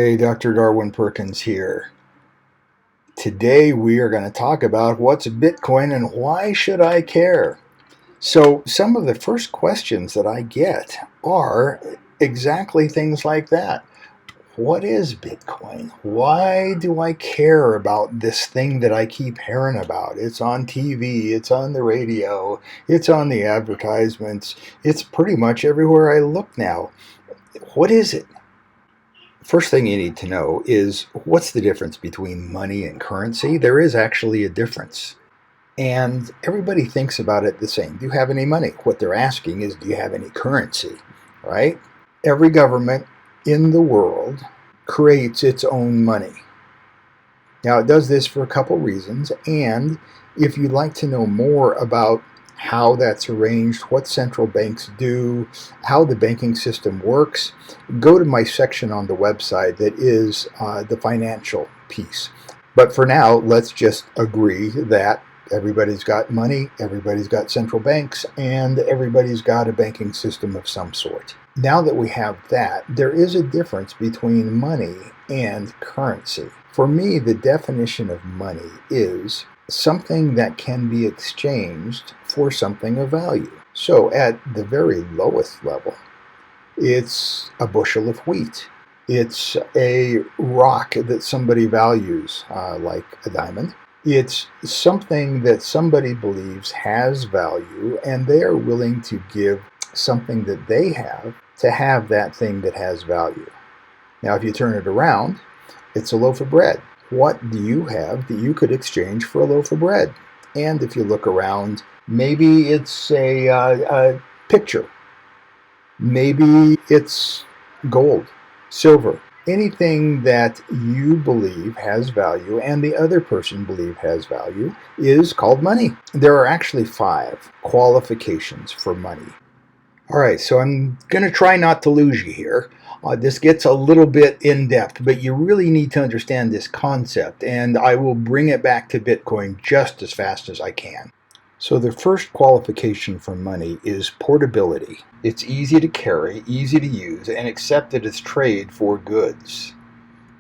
Hey, Dr. Darwin Perkins here. Today we are going to talk about what's Bitcoin and why should I care? So, some of the first questions that I get are exactly things like that. What is Bitcoin? Why do I care about this thing that I keep hearing about? It's on TV, it's on the radio, it's on the advertisements, it's pretty much everywhere I look now. What is it? First thing you need to know is what's the difference between money and currency? There is actually a difference. And everybody thinks about it the same. Do you have any money? What they're asking is, do you have any currency? Right? Every government in the world creates its own money. Now, it does this for a couple reasons. And if you'd like to know more about how that's arranged, what central banks do, how the banking system works, go to my section on the website that is the financial piece. But for now, let's just agree that everybody's got money, everybody's got central banks, and everybody's got a banking system of some sort. Now that we have that, there is a difference between money and currency. For me, the definition of money is something that can be exchanged for something of value. So at the very lowest level, it's a bushel of wheat. It's a rock that somebody values, like a diamond. It's something that somebody believes has value, and they are willing to give something that they have to have that thing that has value. Now, if you turn it around, it's a loaf of bread. What do you have that you could exchange for a loaf of bread? And if you look around, maybe it's a picture. Maybe it's gold, silver, anything that you believe has value and the other person believes has value is called money. There are actually 5 qualifications for money. All right, so I'm going to try not to lose you here. This gets a little bit in depth, but you really need to understand this concept, and I will bring it back to Bitcoin just as fast as I can. So the first qualification for money is portability. It's easy to carry, easy to use, and accepted as trade for goods.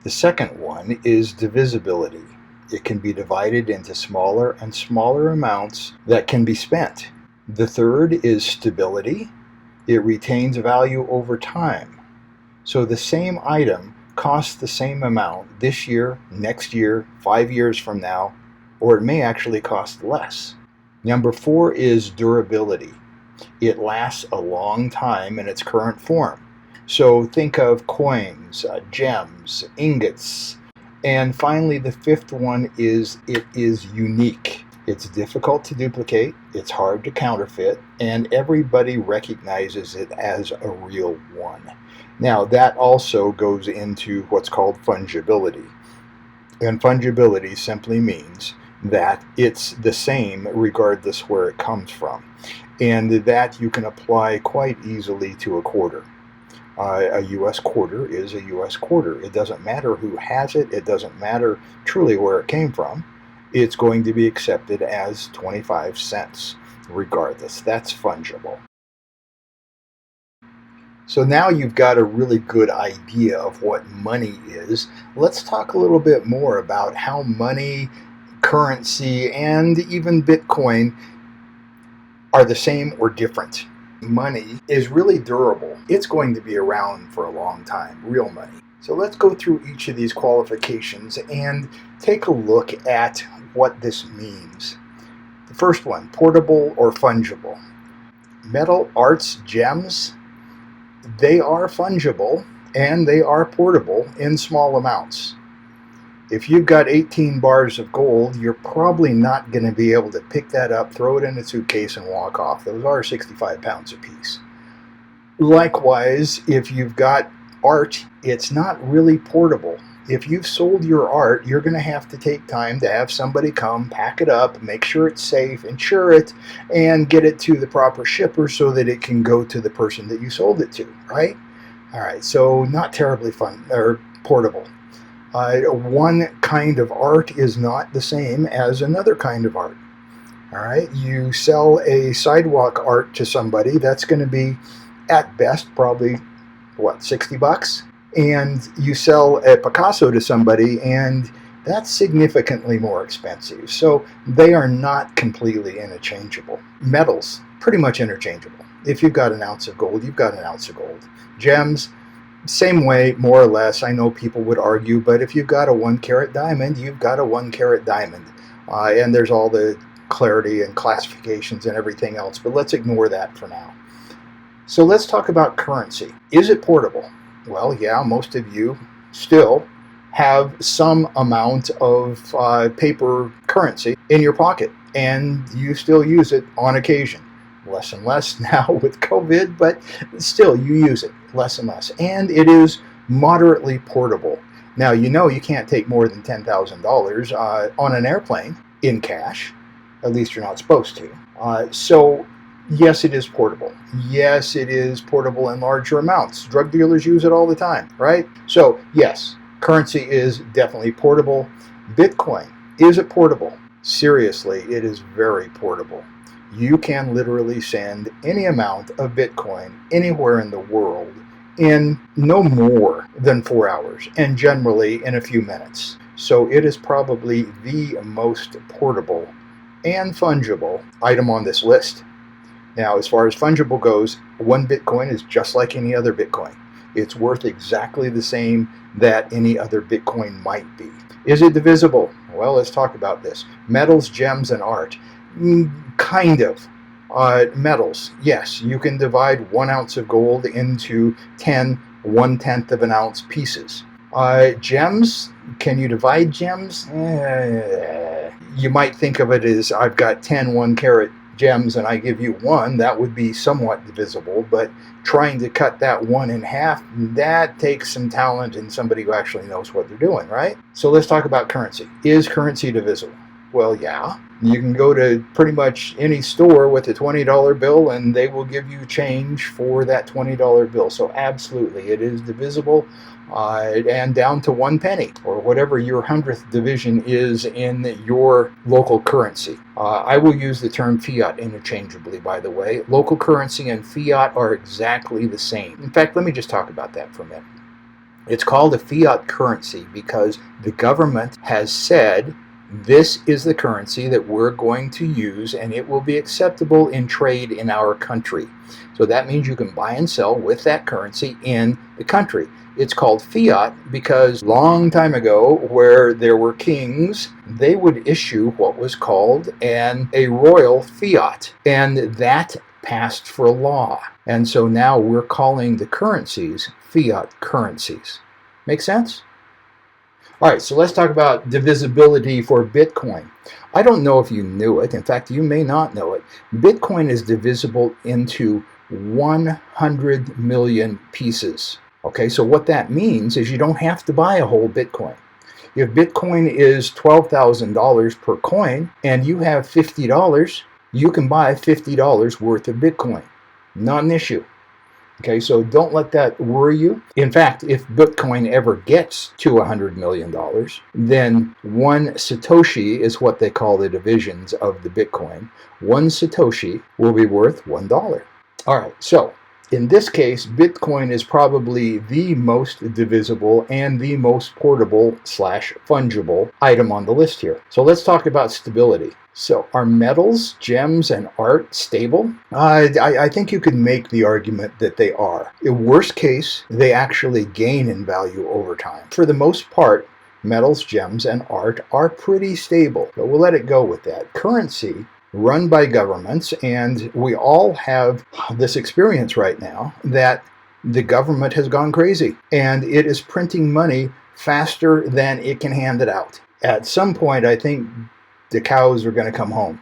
The second one is divisibility. It can be divided into smaller and smaller amounts that can be spent. The third is stability. It retains value over time. So the same item costs the same amount this year, next year, 5 years from now, or it may actually cost less. Number 4 is durability. It lasts a long time in its current form. So think of coins, gems, ingots. And finally, the 5th one is it is unique. It's difficult to duplicate, it's hard to counterfeit, and everybody recognizes it as a real one. Now, that also goes into what's called fungibility. And fungibility simply means that it's the same regardless where it comes from, and that you can apply quite easily to a quarter. A U.S. quarter is a U.S. quarter. It doesn't matter who has it. It doesn't matter truly where it came from. It's going to be accepted as 25 cents regardless. That's fungible. So now you've got a really good idea of what money is. Let's talk a little bit more about how money, currency, and even Bitcoin are the same or different. Money is really durable. It's going to be around for a long time, real money. So let's go through each of these qualifications and take a look at what this means. The first one, portable or fungible. Metal, arts, gems, they are fungible and they are portable in small amounts. If you've got 18 bars of gold, you're probably not going to be able to pick that up, throw it in a suitcase, and walk off. Those are 65 pounds apiece. Likewise, if you've got art, it's not really portable. If you've sold your art, you're going to have to take time to have somebody come, pack it up, make sure it's safe, insure it, and get it to the proper shipper so that it can go to the person that you sold it to, right? All right, so not terribly fun or portable. One kind of art is not the same as another kind of art. All right, you sell a sidewalk art to somebody, that's going to be at best probably what, $60? and you sell a Picasso to somebody, and that's significantly more expensive. So they are not completely interchangeable. Metals, pretty much interchangeable. If you've got an ounce of gold, you've got an ounce of gold. Gems, same way, more or less. I know people would argue, but if you've got a 1 carat diamond, you've got a 1 carat diamond. And there's all the clarity and classifications and everything else, but let's ignore that for now. So let's talk about currency. Is it portable? Well, yeah, most of you still have some amount of paper currency in your pocket, and you still use it on occasion. Less and less now with COVID, but still you use it less and less. And it is moderately portable. Now, you know you can't take more than $10,000 on an airplane in cash. At least you're not supposed to. So yes, it is portable. Yes, it is portable in larger amounts. Drug dealers use it all the time, right? So yes, currency is definitely portable. Bitcoin, is it portable? Seriously, it is very portable. You can literally send any amount of Bitcoin anywhere in the world in no more than 4 hours, and generally in a few minutes. So it is probably the most portable and fungible item on this list. Now, as far as fungible goes, 1 Bitcoin is just like any other Bitcoin. It's worth exactly the same that any other Bitcoin might be. Is it divisible? Well, let's talk about this. Metals, gems, and art. Kind of. Metals, yes, you can divide 1 ounce of gold into 10 1/10 of an ounce pieces. Gems, can you divide gems? You might think of it as I've got 10 1-carat gems and I give you 1. That would be somewhat divisible, but trying to cut that 1 in half, that takes some talent and somebody who actually knows what they're doing, right? So let's talk about currency. Is currency divisible? Well, yeah. You can go to pretty much any store with a $20 bill and they will give you change for that $20 bill. So absolutely, it is divisible, and down to 1 penny or whatever your 100th division is in your local currency. I will use the term fiat interchangeably, by the way. Local currency and fiat are exactly the same. In fact, let me just talk about that for a minute. It's called a fiat currency because the government has said this is the currency that we're going to use and it will be acceptable in trade in our country. So that means you can buy and sell with that currency in the country. It's called fiat because long time ago, where there were kings, they would issue what was called a royal fiat, and that passed for law. And so now we're calling the currencies fiat currencies. Make sense? All right, so let's talk about divisibility for Bitcoin. I don't know if you knew it. In fact, you may not know it. Bitcoin is divisible into 100 million pieces. Okay, so what that means is you don't have to buy a whole Bitcoin. If Bitcoin is $12,000 per coin and you have $50, you can buy $50 worth of Bitcoin. Not an issue. Okay, so don't let that worry you. In fact, if Bitcoin ever gets to $100 million, then 1 Satoshi is what they call the divisions of the Bitcoin. 1 Satoshi will be worth $1. All right, so in this case, Bitcoin is probably the most divisible and the most portable / fungible item on the list here. So let's talk about stability. So are metals, gems, and art stable? I think you could make the argument that they are. In worst case, they actually gain in value over time. For the most part, metals, gems, and art are pretty stable, but we'll let it go with that. Currency run by governments, and we all have this experience right now that the government has gone crazy and it is printing money faster than it can hand it out. At some point, I think the cows are going to come home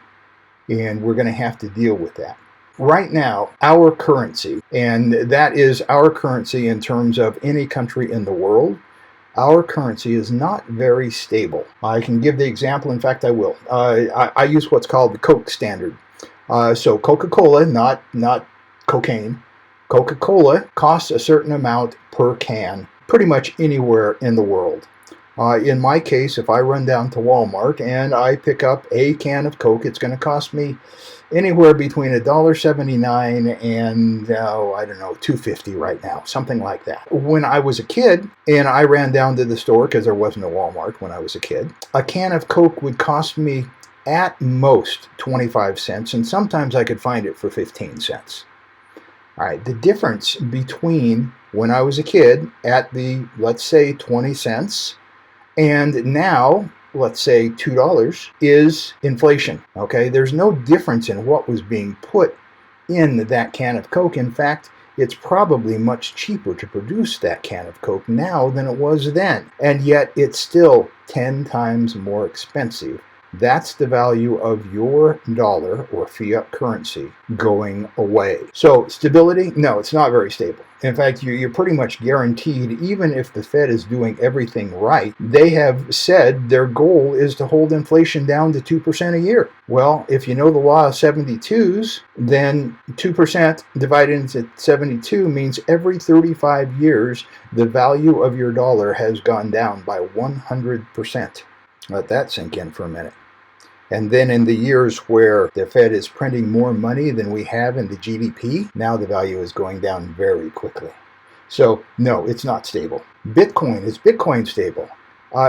and we're going to have to deal with that. Right now, our currency, and that is our currency in terms of any country in the world, our currency is not very stable. I can give the example, in fact I will. I use what's called the Coke standard. So Coca-Cola, not cocaine, Coca-Cola costs a certain amount per can, pretty much anywhere in the world. In my case, if I run down to Walmart and I pick up a can of Coke, it's going to cost me anywhere between $1.79 and I don't know, $2.50 right now, something like that. When I was a kid and I ran down to the store, because there wasn't a Walmart when I was a kid, a can of Coke would cost me at most 25 cents, and sometimes I could find it for 15 cents. All right, the difference between when I was a kid at the, let's say, 20 cents and now, let's say, $2 is inflation. Okay, there's no difference in what was being put in that can of Coke. In fact, it's probably much cheaper to produce that can of Coke now than it was then. And yet it's still 10 times more expensive. That's the value of your dollar or fiat currency going away. So stability? No, it's not very stable. In fact, you're pretty much guaranteed, even if the Fed is doing everything right, they have said their goal is to hold inflation down to 2% a year. Well, if you know the law of 72s, then 2% divided into 72 means every 35 years, the value of your dollar has gone down by 100%. Let that sink in for a minute. And then in the years where the Fed is printing more money than we have in the GDP, now the value is going down very quickly. So no, it's not stable. Bitcoin, is Bitcoin stable?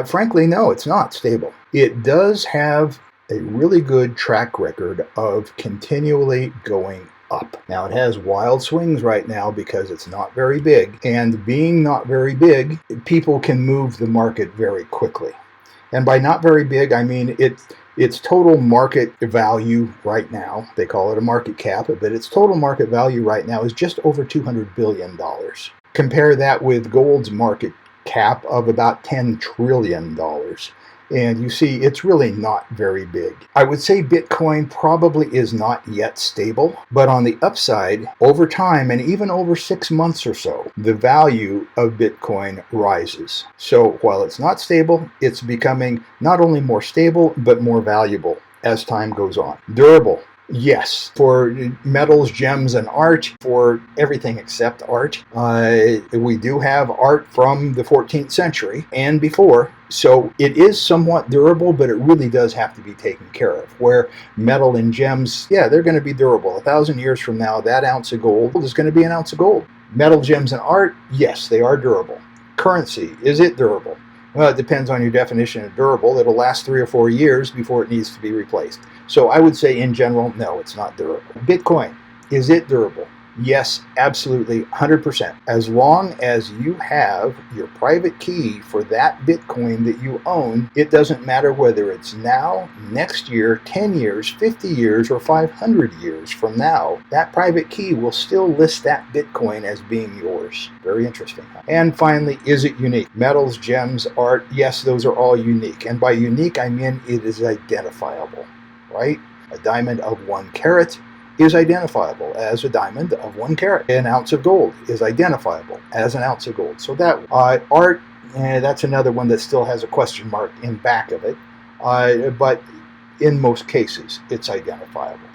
Frankly, no, it's not stable. It does have a really good track record of continually going up. Now it has wild swings right now because it's not very big. And being not very big, people can move the market very quickly. And by not very big, I mean its total market value right now, they call it a market cap, but its total market value right now is just over $200 billion. Compare that with gold's market cap of about $10 trillion. And you see, it's really not very big. I would say Bitcoin probably is not yet stable, but on the upside, over time and even over 6 months or so, the value of Bitcoin rises. So while it's not stable, it's becoming not only more stable, but more valuable as time goes on. Durable. Yes, for metals, gems, and art, for everything except art. We do have art from the 14th century and before, so it is somewhat durable, but it really does have to be taken care of. Where metal and gems, yeah, they're going to be durable. 1,000 years from now, that ounce of gold is going to be an ounce of gold. Metal, gems, and art, yes, they are durable. Currency, is it durable? Well, it depends on your definition of durable. It'll last 3 or 4 years before it needs to be replaced. So I would say in general, no, it's not durable. Bitcoin, is it durable? Yes, absolutely, 100%. As long as you have your private key for that Bitcoin that you own, it doesn't matter whether it's now, next year, 10 years, 50 years, or 500 years from now, that private key will still list that Bitcoin as being yours. Very interesting. And finally, is it unique? Metals, gems, art, yes, those are all unique. And by unique, I mean it is identifiable, right? A diamond of 1 carat is identifiable as a diamond of 1 carat. An ounce of gold is identifiable as an ounce of gold. So that art, that's another one that still has a question mark in back of it. But in most cases, it's identifiable.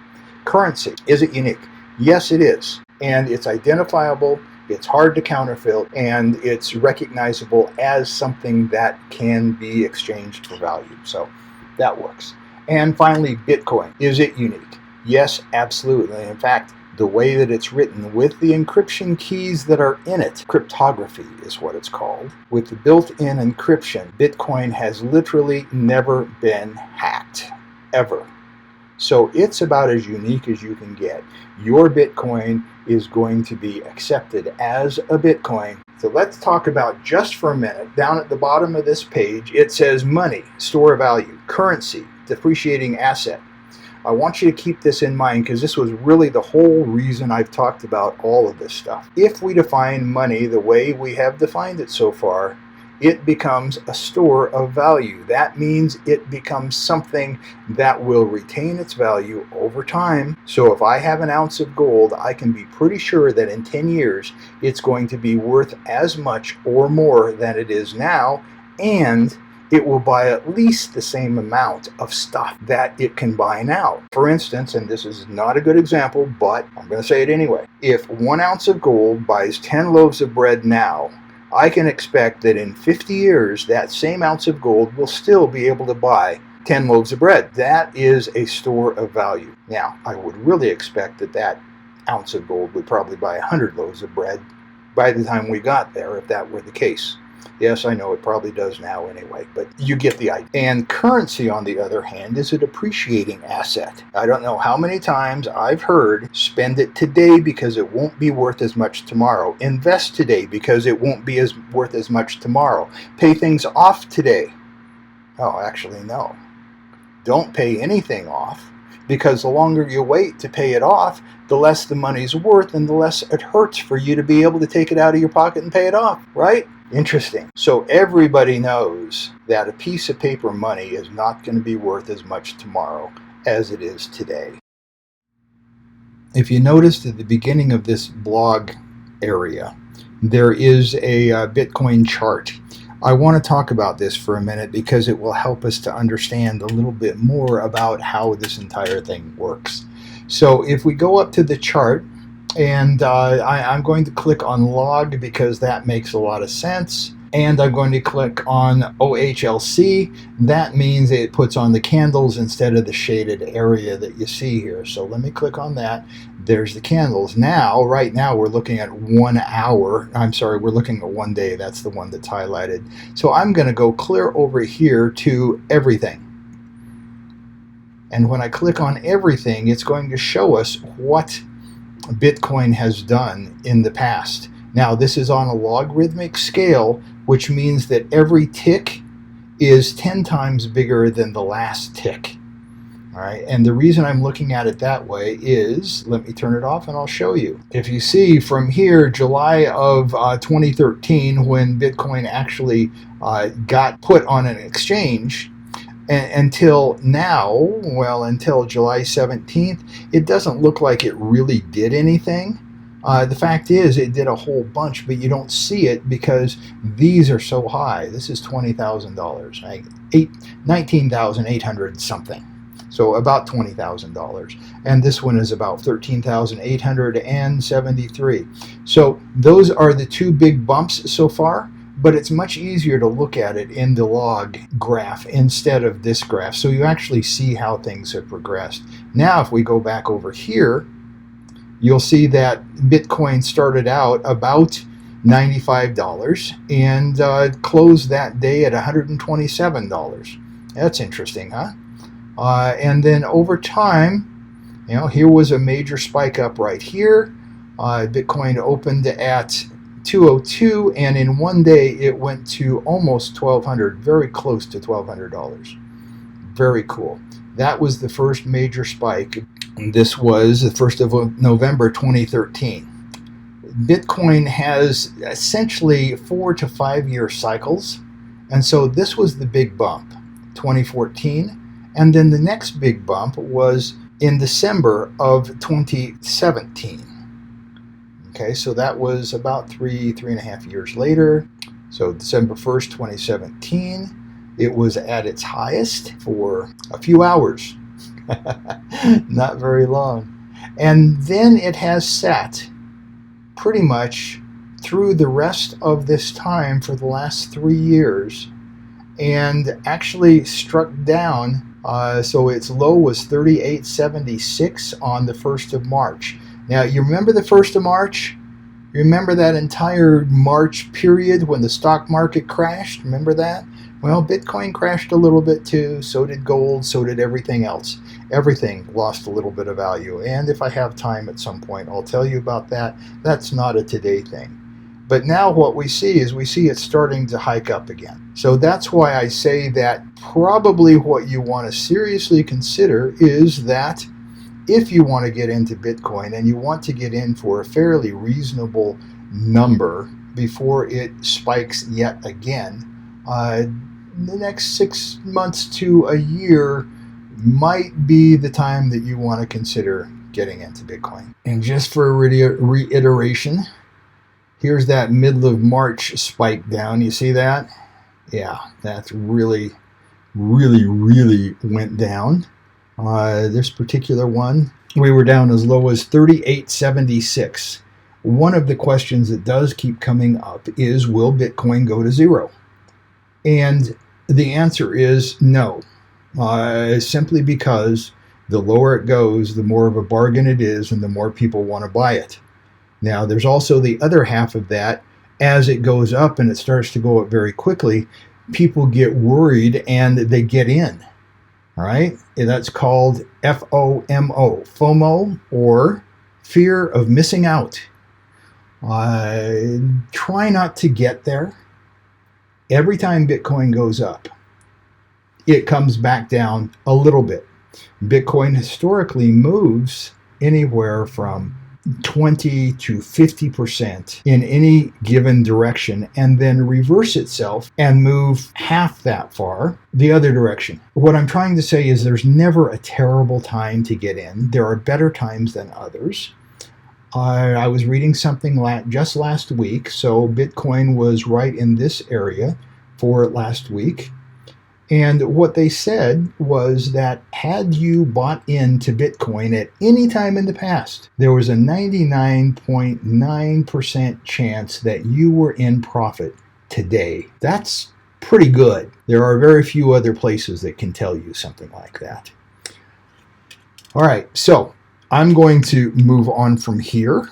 Currency, is it unique? Yes, it is. And it's identifiable, it's hard to counterfeit, and it's recognizable as something that can be exchanged for value. So that works. And finally, Bitcoin, is it unique? Yes, absolutely. In fact, the way that it's written with the encryption keys that are in it, cryptography is what it's called. With the built-in encryption, Bitcoin has literally never been hacked, ever. So it's about as unique as you can get. Your Bitcoin is going to be accepted as a Bitcoin. So let's talk about, just for a minute, down at the bottom of this page, it says money, store of value, currency, depreciating asset. I want you to keep this in mind because this was really the whole reason I've talked about all of this stuff. If we define money the way we have defined it so far, it becomes a store of value. That means it becomes something that will retain its value over time. So if I have an ounce of gold, I can be pretty sure that in 10 years, it's going to be worth as much or more than it is now, and it will buy at least the same amount of stuff that it can buy now. For instance, and this is not a good example, but I'm going to say it anyway. If 1 ounce of gold buys 10 loaves of bread now, I can expect that in 50 years, that same ounce of gold will still be able to buy 10 loaves of bread. That is a store of value. Now, I would really expect that that ounce of gold would probably buy 100 loaves of bread by the time we got there, if that were the case. Yes, I know it probably does now anyway, but you get the idea. And currency, on the other hand, is a depreciating asset. I don't know how many times I've heard, spend it today because it won't be worth as much tomorrow. Invest today because it won't be worth as much tomorrow. Pay things off today. Oh, actually, no. Don't pay anything off, because the longer you wait to pay it off, the less the money's worth and the less it hurts for you to be able to take it out of your pocket and pay it off, right? Interesting. So everybody knows that a piece of paper money is not going to be worth as much tomorrow as it is today. If you noticed at the beginning of this blog area, there is a Bitcoin chart. I want to talk about this for a minute because it will help us to understand a little bit more about how this entire thing works. So if we go up to the chart, and I'm going to click on log because that makes a lot of sense. And I'm going to click on OHLC. That means it puts on the candles instead of the shaded area that you see here. So let me click on that. There's the candles. Now, right now, we're looking at 1 hour. I'm sorry, we're looking at 1 day. That's the one that's highlighted. So I'm going to go clear over here to everything. And when I click on everything, it's going to show us what Bitcoin has done in the past. Now, this is on a logarithmic scale, which means that every tick is 10 times bigger than the last tick. All right, and the reason I'm looking at it that way is, let me turn it off and I'll show you. If you see from here, July of 2013, when Bitcoin actually got put on an exchange, until now, well, until July 17th, it doesn't look like it really did anything. The fact is, it did a whole bunch, but you don't see it because these are so high. This is $20,000, right? $19,800 something. So about $20,000. And this one is about $13,873. So those are the two big bumps so far. But it's much easier to look at it in the log graph instead of this graph, so you actually see how things have progressed. Now, if we go back over here, you'll see that Bitcoin started out about $95 and closed that day at $127. That's interesting, huh? And then over time, you know, here was a major spike up right here. Bitcoin opened at 202, and in 1 day it went to almost $1,200, very close to $1,200. Very cool. That was the first major spike. And this was the 1st of November 2013. Bitcoin has essentially 4 to 5 year cycles, and so this was the big bump, 2014, and then the next big bump was in December of 2017. Okay, so that was about three and a half years later. So December 1st, 2017, it was at its highest for a few hours. Not very long. And then it has sat pretty much through the rest of this time for the last 3 years and actually struck down. So its low was 38.76 on the 1st of March. Now, you remember the 1st of March? You remember that entire March period when the stock market crashed? Remember that? Well, Bitcoin crashed a little bit too. So did gold. So did everything else. Everything lost a little bit of value. And if I have time at some point, I'll tell you about that. That's not a today thing. But now what we see is it starting to hike up again. So that's why I say that probably what you want to seriously consider is that if you want to get into Bitcoin and you want to get in for a fairly reasonable number before it spikes yet again, the next 6 months to a year might be the time that you want to consider getting into Bitcoin. And just for a reiteration, here's that middle of March spike down. You see that? Yeah, that's really went down. This particular one, we were down as low as 38.76. one of the questions that does keep coming up is, will Bitcoin go to zero? And the answer is no, simply because the lower it goes, the more of a bargain it is, and the more people want to buy it. Now, there's also the other half of that. As it goes up and it starts to go up very quickly, people get worried and they get in. All right? And that's called FOMO, FOMO, or fear of missing out. Try not to get there. Every time Bitcoin goes up, it comes back down a little bit. Bitcoin historically moves anywhere from 20 to 50% in any given direction, and then reverse itself and move half that far the other direction. What I'm trying to say is there's never a terrible time to get in. There are better times than others. I was reading something just last week, so Bitcoin was right in this area for last week. And what they said was that had you bought into Bitcoin at any time in the past, there was a 99.9% chance that you were in profit today. That's pretty good. There are very few other places that can tell you something like that. All right, so I'm going to move on from here,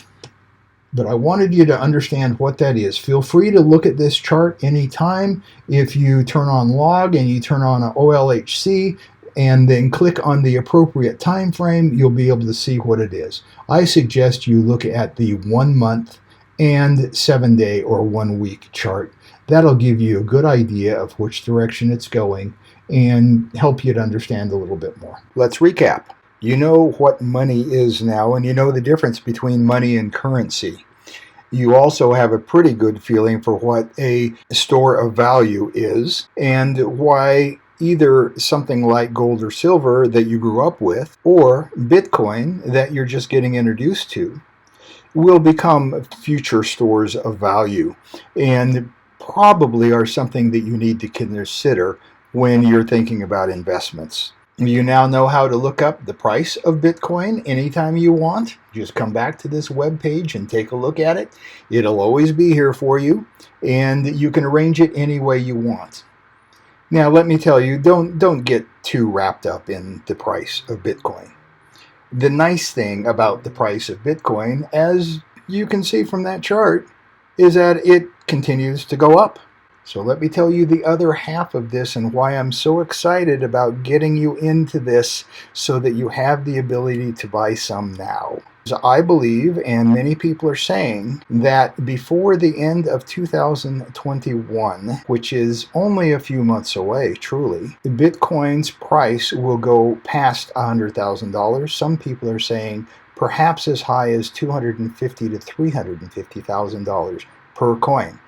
but I wanted you to understand what that is. Feel free to look at this chart anytime. If you turn on log and you turn on an OLHC and then click on the appropriate time frame, you'll be able to see what it is. I suggest you look at the 1 month and 7 day or 1 week chart. That'll give you a good idea of which direction it's going and help you to understand a little bit more. Let's recap. You know what money is now, and you know the difference between money and currency. You also have a pretty good feeling for what a store of value is and why either something like gold or silver that you grew up with or Bitcoin that you're just getting introduced to will become future stores of value and probably are something that you need to consider when you're thinking about investments. You now know how to look up the price of Bitcoin anytime you want. Just come back to this webpage and take a look at it. It'll always be here for you, and you can arrange it any way you want. Now, let me tell you, don't get too wrapped up in the price of Bitcoin. The nice thing about the price of Bitcoin, as you can see from that chart, is that it continues to go up. So let me tell you the other half of this and why I'm so excited about getting you into this so that you have the ability to buy some now. So I believe, and many people are saying, that before the end of 2021, which is only a few months away, truly, Bitcoin's price will go past $100,000. Some people are saying perhaps as high as $250,000 to $350,000 per coin.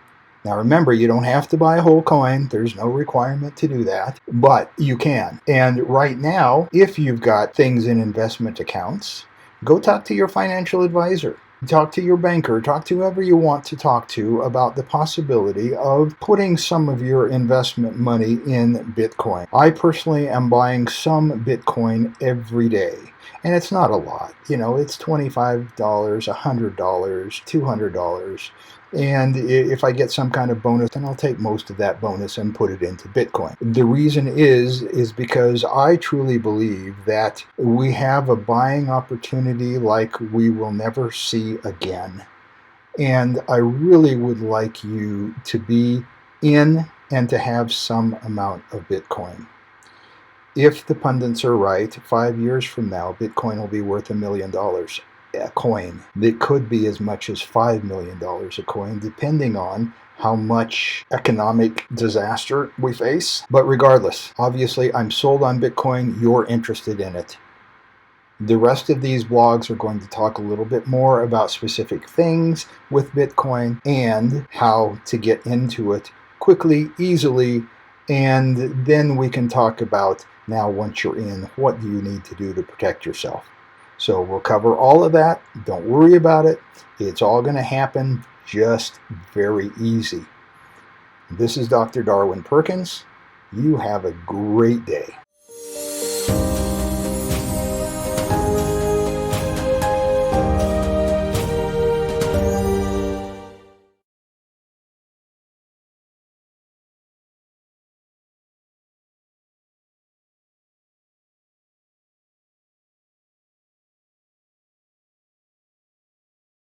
Now remember, you don't have to buy a whole coin. There's no requirement to do that, but you can. And right now, if you've got things in investment accounts, go talk to your financial advisor. Talk to your banker, talk to whoever you want to talk to about the possibility of putting some of your investment money in Bitcoin. I personally am buying some Bitcoin every day. And it's not a lot. You know, it's $25, $100, $200. And if I get some kind of bonus, then I'll take most of that bonus and put it into Bitcoin. The reason is because I truly believe that we have a buying opportunity like we will never see again. And I really would like you to be in and to have some amount of Bitcoin. If the pundits are right, 5 years from now, Bitcoin will be worth $1 million a coin. It could be as much as $5 million a coin, depending on how much economic disaster we face. But regardless, obviously, I'm sold on Bitcoin. You're interested in it. The rest of these blogs are going to talk a little bit more about specific things with Bitcoin and how to get into it quickly, easily, and then we can talk about, now once you're in, what do you need to do to protect yourself. So we'll cover all of that. Don't worry about it. It's all going to happen just very easy. This is Dr. Darwin Perkins. You have a great day.